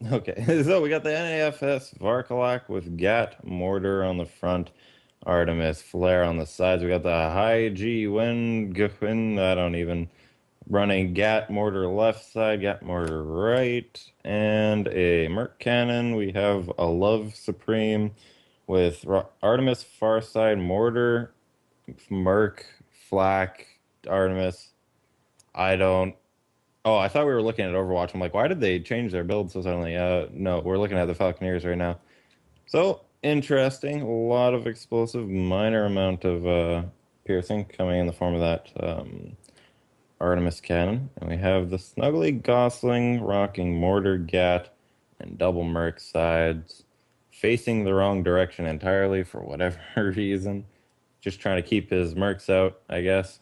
Okay, so we got the NAFS Varkalak with Gat mortar on the front, Artemis flare on the sides. We got the high G wind, Gwyn, I don't even running Gat mortar left side, Gat mortar right, and a Merc cannon. We have a Love Supreme with Artemis far side mortar, Merc, Flak, Artemis. I don't. Oh, I thought we were looking at Overwatch. I'm like, why did they change their build so suddenly? No, we're looking at the Falconeers right now. So interesting. A lot of explosive, minor amount of piercing coming in the form of that Artemis cannon. And we have the Snuggly Gosling rocking Mortar Gat and double Merc sides, facing the wrong direction entirely for whatever reason. Just trying to keep his Mercs out, I guess.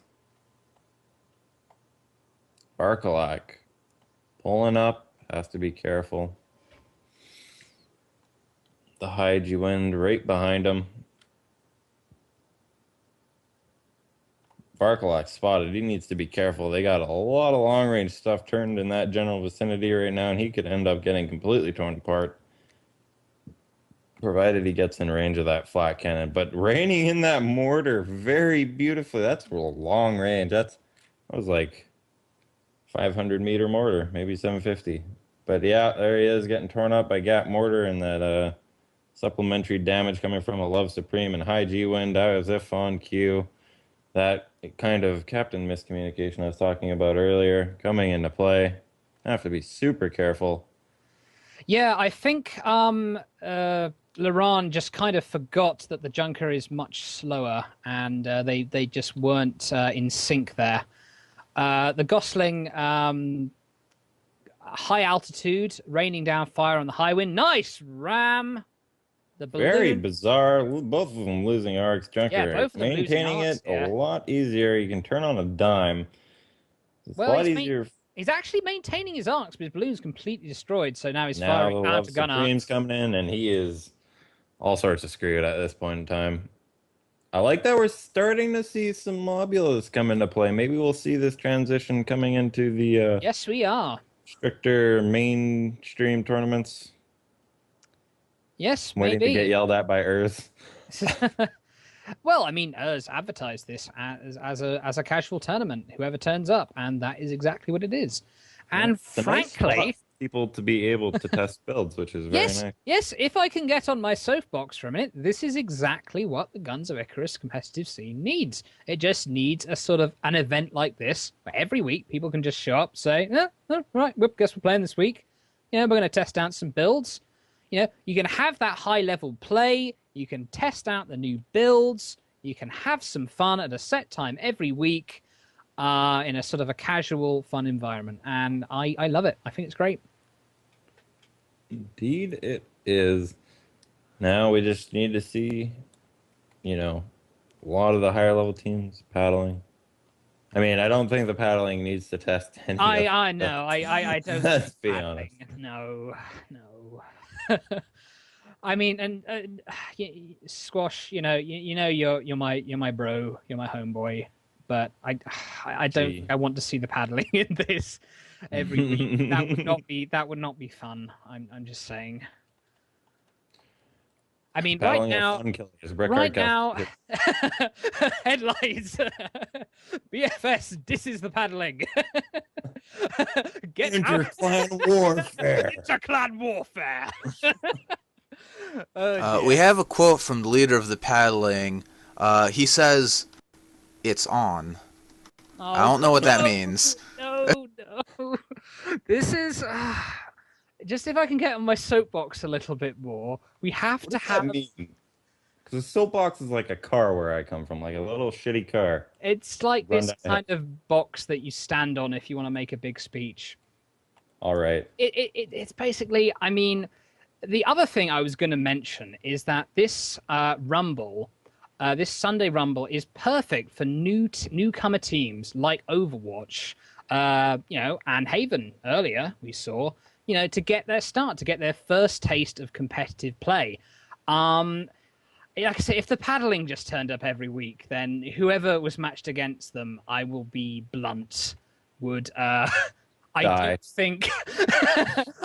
Barkalak pulling up, has to be careful. The high G wind right behind him. Barkalak spotted. He needs to be careful. They got a lot of long range stuff turned in that general vicinity right now, and he could end up getting completely torn apart, provided he gets in range of that flat cannon. But raining in that mortar very beautifully. That's real long range. That was like 500-meter mortar, maybe 750. But yeah, there he is getting torn up by Gat mortar and that supplementary damage coming from a Love Supreme and high G wind. That was if on cue. That kind of captain miscommunication I was talking about earlier coming into play. I have to be super careful. Yeah, I think Laran just kind of forgot that the Junker is much slower, and they just weren't in sync there. The Gosling, high altitude, raining down fire on the high wind. Nice ram. The Very balloon. bizarre. Both of them losing arcs. Yeah, Junker both of them losing maintaining arcs. it a Yeah. lot easier. You can turn on a dime. It's a Well, lot easier. he's actually maintaining his arcs, but his balloon's completely destroyed. So now he's Now firing the gun Love to gun Supreme's arcs. coming in, and he is all sorts of screwed at this point in time. I like that we're starting to see some mobulas come into play. Maybe we'll see this transition coming into the Yes, we are. stricter mainstream tournaments. Yes, I'm waiting to get maybe. yelled at by Earth. Well, I mean, Urs advertised this as a casual tournament. Whoever turns up, and that is exactly what it is. Yeah, And it's a nice spot frankly, for people to be able to test builds, which is very yes, nice. yes. If I can get on my soapbox for a minute, this is exactly what the Guns of Icarus competitive scene needs. It just needs a sort of an event like this, where every week people can just show up, say, right, whoop, guess we're playing this week. Yeah, we're going to test out some builds. You know, you can have that high level play. You can test out the new builds. You can have some fun at a set time every week in a sort of a casual, fun environment. And I love it. I think it's great. Indeed, it is. Now we just need to see, you know, a lot of the higher level teams paddling. I mean, I don't think the paddling needs to test any of I the. know. I don't Let's think be honest. paddling. No, no. I mean, and squash. You're my bro. You're my homeboy. But I don't think See. I want to see the paddling in this every week. That would not be fun. I'm just saying. I mean, right Paddling is now, fun killing. As Brick right Hardcastle. now, headlines. BFS disses the paddling. Get out. Interclan warfare. Interclan warfare. We Dear. have a quote from the leader of the paddling. He says, "It's on." I Oh don't know what that no, means. no, no. This is just if I can get on my soapbox a little bit more. We have What to does that have. mean? Because a soapbox is like a car where I come from, like a little shitty car. It's like Run this down the hill. kind of box that you stand on if you want to make a big speech. All right. It's basically. I mean, the other thing I was going to mention is that this Rumble, this Sunday Rumble, is perfect for newcomer teams like Overwatch, and Haven. Earlier we saw, to get their start, to get their first taste of competitive play. Like I say, if the paddling just turned up every week, then whoever was matched against them, I will be blunt, would I die. don't think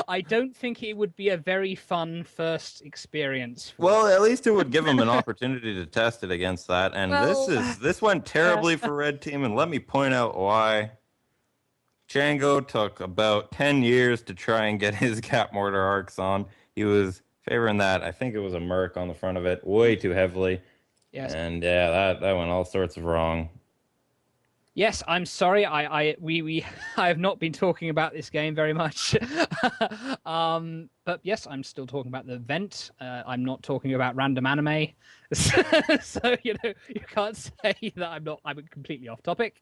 I don't think it would be a very fun first experience for Well, at least it would give them an opportunity to test it against that. And well, this went terribly for Red Team, and let me point out why. Django took about 10 years to try and get his Cat Mortar arcs on. He was favoring that. I think it was a Merc on the front of it, way too heavily. yes. And yeah, that went all sorts of wrong. Yes, I'm sorry. We I have not been talking about this game very much. But yes, I'm still talking about the event. I'm not talking about random anime. So you can't say that I'm completely off topic.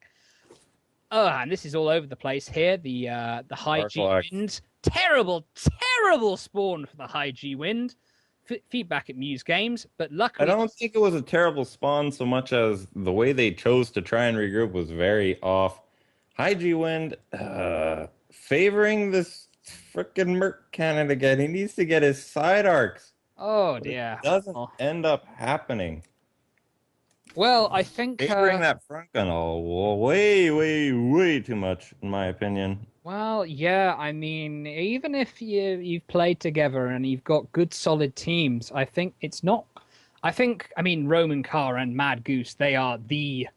Oh, and this is all over the place here. The high G Arclight. wind, terrible, terrible spawn for the high G wind. Feedback at Muse Games, but I luckily, don't think it was a terrible spawn so much as the way they chose to try and regroup was very off. High G Wind favoring this frickin' Merc cannon again. He needs to get his side arcs. oh But it dear. doesn't end up happening. Well, I think Favoring that front gun way, way, way too much, in my opinion. well, yeah, I mean, even if you've played together and you've got good solid teams, I think it's not. I mean, Roman Carr and Mad Goose, they are the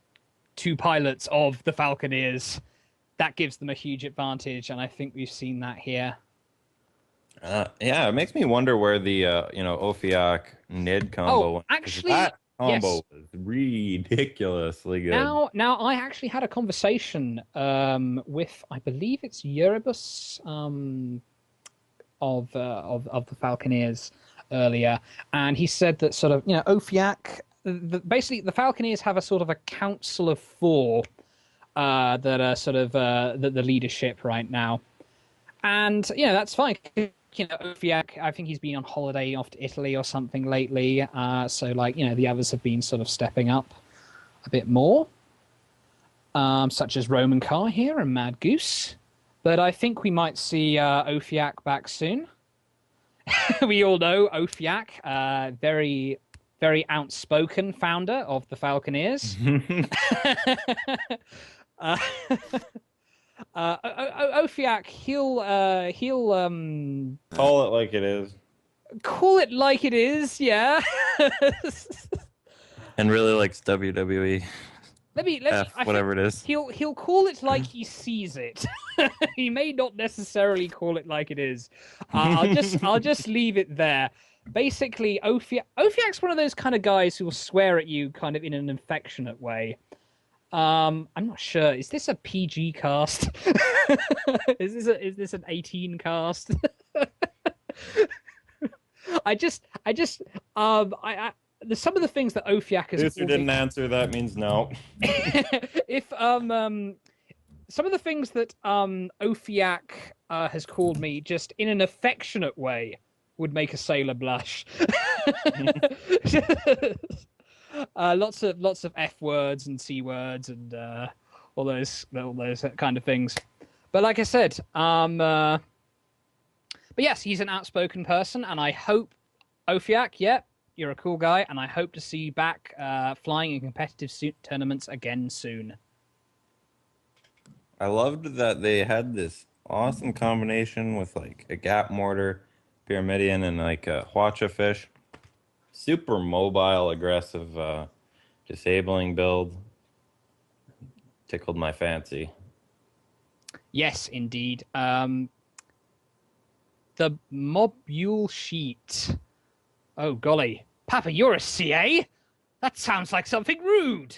two pilots of the Falconeers. That gives them a huge advantage, and I think we've seen that here. Yeah, it makes me wonder where the Ophiok Nid combo went, 'cause actually, that combo yes. was ridiculously good. Now, I actually had a conversation with, I believe it's Erebus of the Falconeers earlier, and he said that sort of Ophiak. Basically, the Falconeers have a sort of a council of four that are sort of the leadership right now, and that's fine. Ophiak, I think he's been on holiday off to Italy or something lately. So the others have been sort of stepping up a bit more, such as Roman Carr here and Mad Goose. But I think we might see Ophiak back soon. We all know Ophiak, very, very outspoken founder of the Falconeers. Ophiak, he'll Call it like it is. call it like it is, yeah. And really likes WWE. Let me. Whatever it is. He'll call it like he sees it. He may not necessarily call it like it is. I'll just leave it there. Basically, Ophiak's one of those kind of guys who will swear at you kind of in an affectionate way. I'm not sure. Is this a PG cast? Is this an 18 cast? Some of the things that Ophiak has. Producer didn't answer. That means no. If some of the things that Ophiak has called me just in an affectionate way would make a sailor blush. Lots of F words and C words and all those kind of things. But like I said, but yes, he's an outspoken person, and I hope Ophiak, you're a cool guy, and I hope to see you back flying in competitive tournaments again soon. I loved that they had this awesome combination with like a Gap Mortar, Pyramidion, and like a Hwacha Fish. Super mobile, aggressive, disabling build. Tickled my fancy. Yes, indeed. The Mobule sheet. Oh, golly. Papa, you're a CA? That sounds like something rude.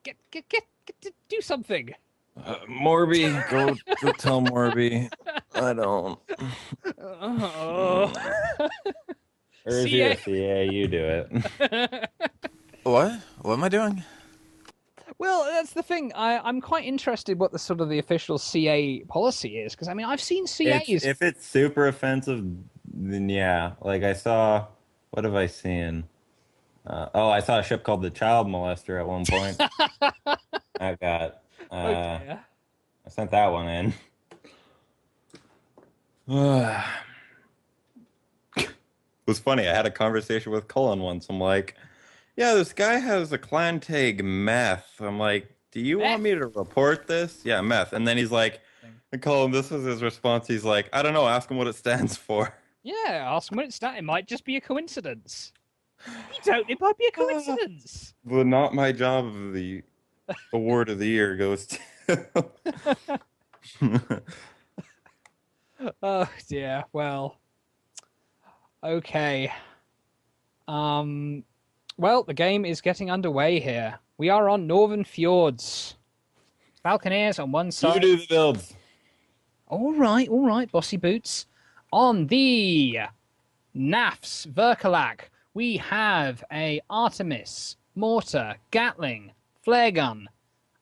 Get to do something. Morby, go tell Morby. I don't. Oh. Or is he a CA? You do it. What? What am I doing? Well, that's the thing. I'm quite interested what the sort of the official CA policy is, because I mean I've seen CAs. If it's super offensive, then yeah. Like I saw, what have I seen? I saw a ship called the Child Molester at one point. I got. I sent that one in. It was funny. I had a conversation with Cullen once. I'm like, yeah, this guy has a clan tag meth. I'm like, do you want me to report this? Yeah, meth. And then he's like, And Colin, this was his response. He's like, I don't know, ask him what it stands for. Yeah, ask him when it's that. It might just be a coincidence. You don't. It might be a coincidence. But not my job of the award of the year goes to. Oh dear. Well, okay. Well, the game is getting underway here. We are on Northern Fjords. Falconeers on one You side. do the builds. All right, bossy boots. On the NAFs, Verkalak, we have a Artemis, mortar, Gatling, flare gun.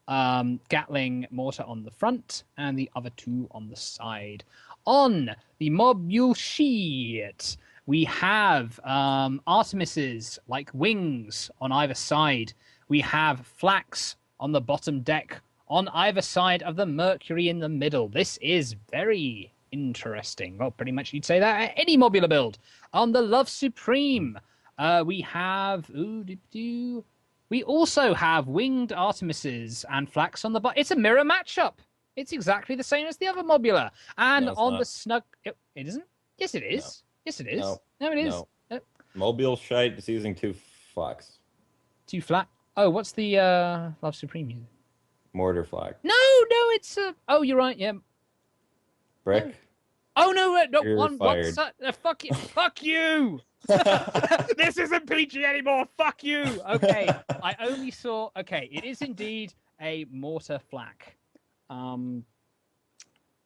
Gatling mortar on the front and the other two on the side. On the mobule sheet, we have Artemises like wings on either side. We have flaks on the bottom deck on either side of the Mercury in the middle. This is very interesting. Well, pretty much you'd say that at any modular build. On the Love Supreme, we have... We also have winged Artemises and flaks on the bottom. It's a mirror matchup. It's exactly the same as the other modular. And No, it's on not. the snug... It isn't? Yes, it is. No. Yes, it is. No. No, it is. No. Mobile shite is using 2 flaks. Too flat. Oh, what's the Love Supreme using? Mortar flak. No, it's oh, you're right. Yeah. Brick. Oh no, no, You're one fired. fuck you, fuck you. This isn't PG anymore. Fuck you. Okay, I only saw. Okay, it is indeed a mortar flak.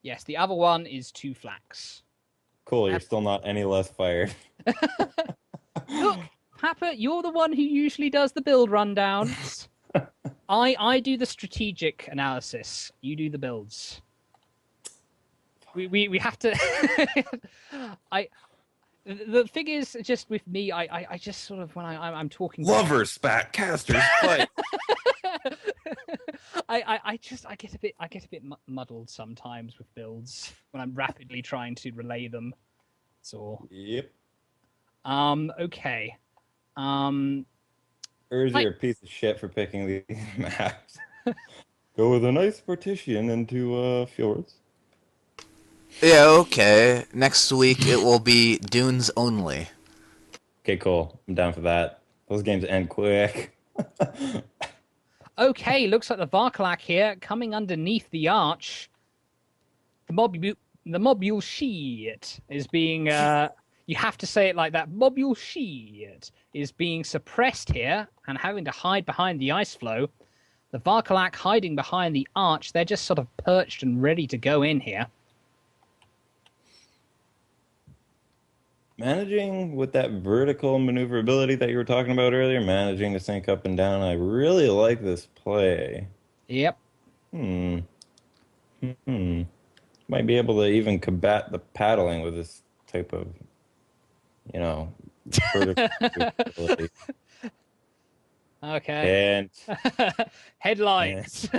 Yes, the other one is 2 flaks. Cool, you're still not any less fired. Look, Papa, you're the one who usually does the build rundowns. I do the strategic analysis. You do the builds. We have to. The thing is, just with me, I just sort of when I'm talking. Lovers spat, casters fight. I get a bit muddled sometimes with builds when I'm rapidly trying to relay them. That's all. Yep. Okay. You're a piece of shit for picking these maps. Go with a nice partition into fjords. Yeah, okay. Next week it will be Dunes only. Okay, cool. I'm down for that. Those games end quick. Okay, looks like the Varkalak here coming underneath the arch. The mobule sheet is being you have to say it like that. Mobule sheet is being suppressed here and having to hide behind the ice flow. The Varkalak hiding behind the arch. They're just sort of perched and ready to go in here. Managing with that vertical maneuverability that you were talking about earlier, managing to sink up and down, I really like this play. Yep. Might be able to even combat the paddling with this type of, vertical maneuverability. Okay. And Headlines.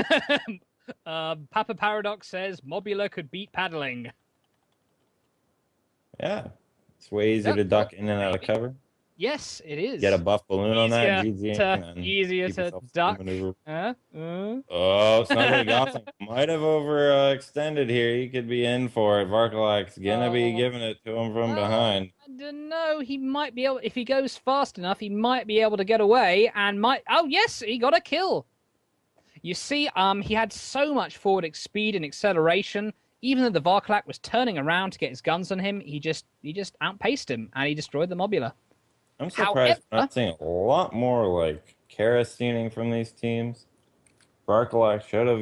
Papa Paradox says Mobula could beat paddling. yeah, it's way easier to duck in and out of cover. Yes, it is. Get a buff balloon on that. Easier to duck. Oh, Snuggly Gotham might have overextended here. He could be in for it. Varkalak's gonna be giving it to him from behind. I don't know. He might be able, if he goes fast enough, he might be able to get away and might. Oh yes, he got a kill. You see, he had so much forward speed and acceleration. Even though the Varkalak was turning around to get his guns on him, he just outpaced him and he destroyed the Mobula. I'm surprised we're not seeing a lot more like Karastening from these teams. Barkalak should have,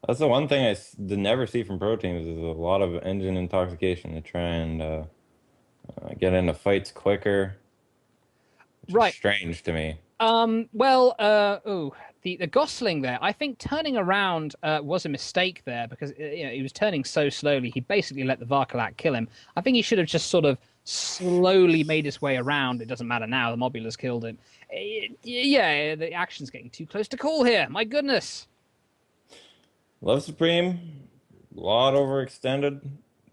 that's the one thing I never see from pro teams is a lot of engine intoxication to try and get into fights quicker. Which is strange to me. The Gosling there, I think turning around was a mistake there because he was turning so slowly. He basically let the Varkalak kill him. I think he should have just sort of slowly made his way around. It doesn't matter now. The Mobula's killed him. The action's getting too close to call here. My goodness. Love Supreme, a lot overextended.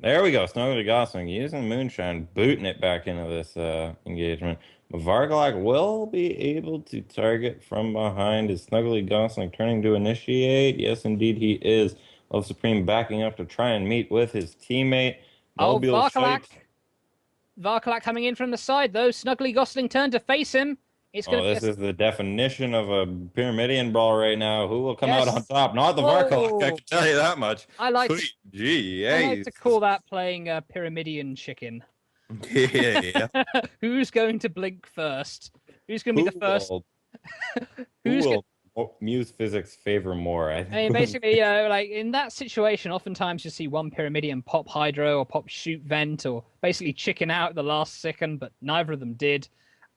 There we go. Snuggly Gosling using Moonshine, booting it back into this engagement. Vargalak will be able to target from behind. Is Snuggly Gosling turning to initiate? Yes, indeed he is. Love Supreme backing up to try and meet with his teammate. Oh, Mobile Shite. Varkalak coming in from the side, though. Snuggly Gosling turned to face him. It's going Oh, to be this is the definition of a Pyramidian brawl right now. Who will come out on yes. top? Not the Varkalak, I Whoa. can tell you that much. I like to, Sweet Gee, I like to call that playing Pyramidian chicken. yeah. Who's going to blink first? Who's going to be Who the first? will, who Who's going will Muse physics favor more? I I think. mean, basically, like in that situation, oftentimes you see one Pyramidian pop Hydro or pop Shoot Vent or basically chicken out at the last second, but neither of them did.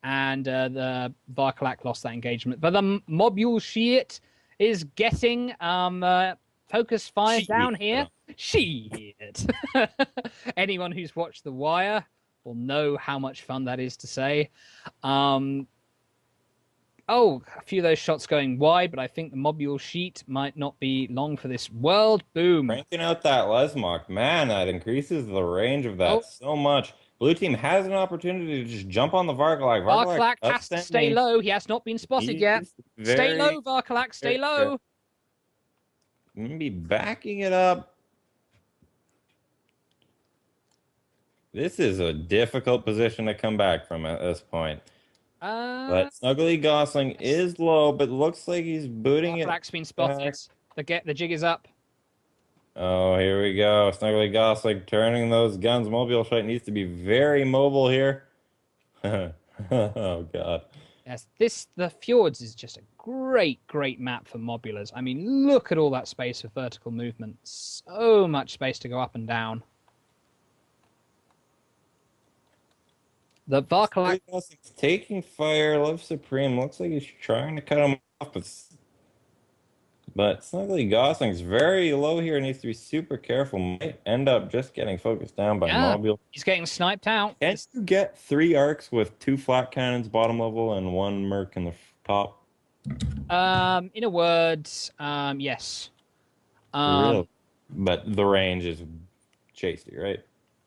And the Varkalak lost that engagement. But the Mobule Shit is getting Focus 5 down here. Shit. Anyone who's watched The Wire will know how much fun that is to say. Oh, a few of those shots going wide, but I think the Mobule Sheet might not be long for this world. Boom. Cranking out that Lesmok, man, that increases the range of that so much. Blue team has an opportunity to just jump on the Varkalak. Varkalak has to stay low. He has not been spotted yet. Stay low, Varkalak. Stay low. Maybe backing it up. This is a difficult position to come back from at this point. But Snuggly Gosling is low, but looks like he's booting it. Varkalak's been spotted. The jig is up. Oh, here we go. Snuggly Gosling turning those guns. Mobile Shite needs to be very mobile here. Oh, God. Yes, the Fjords is just a great map for Mobulars. I mean, look at all that space for vertical movement. So much space to go up and down. The Varkalak taking fire. Love Supreme. Looks like he's trying to cut him off, but Snuggly Gosling's very low here. Needs to be super careful. Might end up just getting focused down by Mobile. He's getting sniped out. Can you get 3 arcs with 2 flat cannons bottom level and 1 merc in the top? In a word, yes. Really? But the range is chasty, right?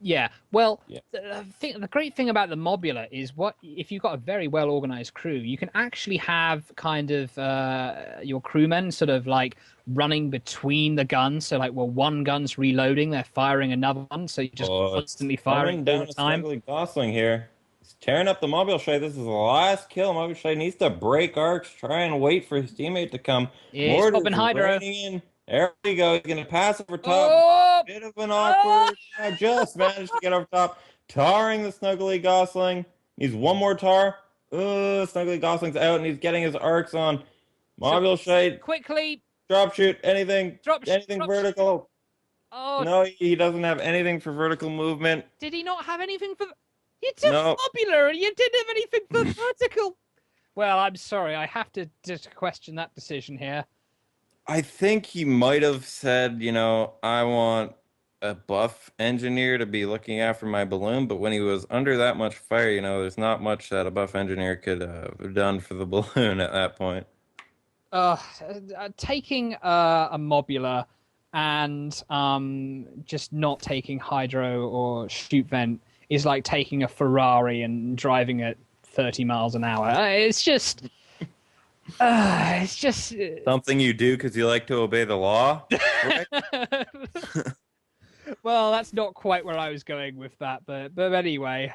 Yeah. Well, the great thing about the Mobula is if you've got a very well organized crew, you can actually have kind of your crewmen sort of like running between the guns. So like, one gun's reloading, they're firing another one, so you're just constantly firing all the time. Snuggly Gosling here. He's tearing up the Mobile Shite. This is the last kill. Mobile Shite needs to break arcs, try and wait for his teammate to come. Yeah, he's popping Hydro. There we go. He's going to pass over top. Bit of an awkward. Just managed to get over top. Tarring the Snuggly Gosling. Needs one more tar. Snuggly Gosling's out and he's getting his arcs on. Mobile Shite. Quickly. Drop shoot. Anything. Anything vertical. Oh. No, he doesn't have anything for vertical movement. Did he not have anything for... It's a Mobula and you didn't have anything for vertical. Well, I'm sorry. I have to just question that decision here. I think he might have said, I want a buff engineer to be looking after my balloon, but when he was under that much fire, there's not much that a buff engineer could have done for the balloon at that point. Taking a Mobula and just not taking Hydro or Shoot Vent is like taking a Ferrari and driving at 30 miles an hour. It's just something you do because you like to obey the law. Right? Well, that's not quite where I was going with that, but anyway,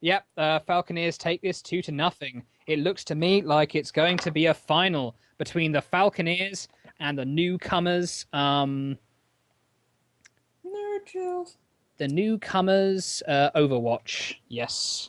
yep. Falconeers take this 2-0. It looks to me like it's going to be a final between the Falconeers and the newcomers. Nerd chills. The newcomers, Overwatch. Yes.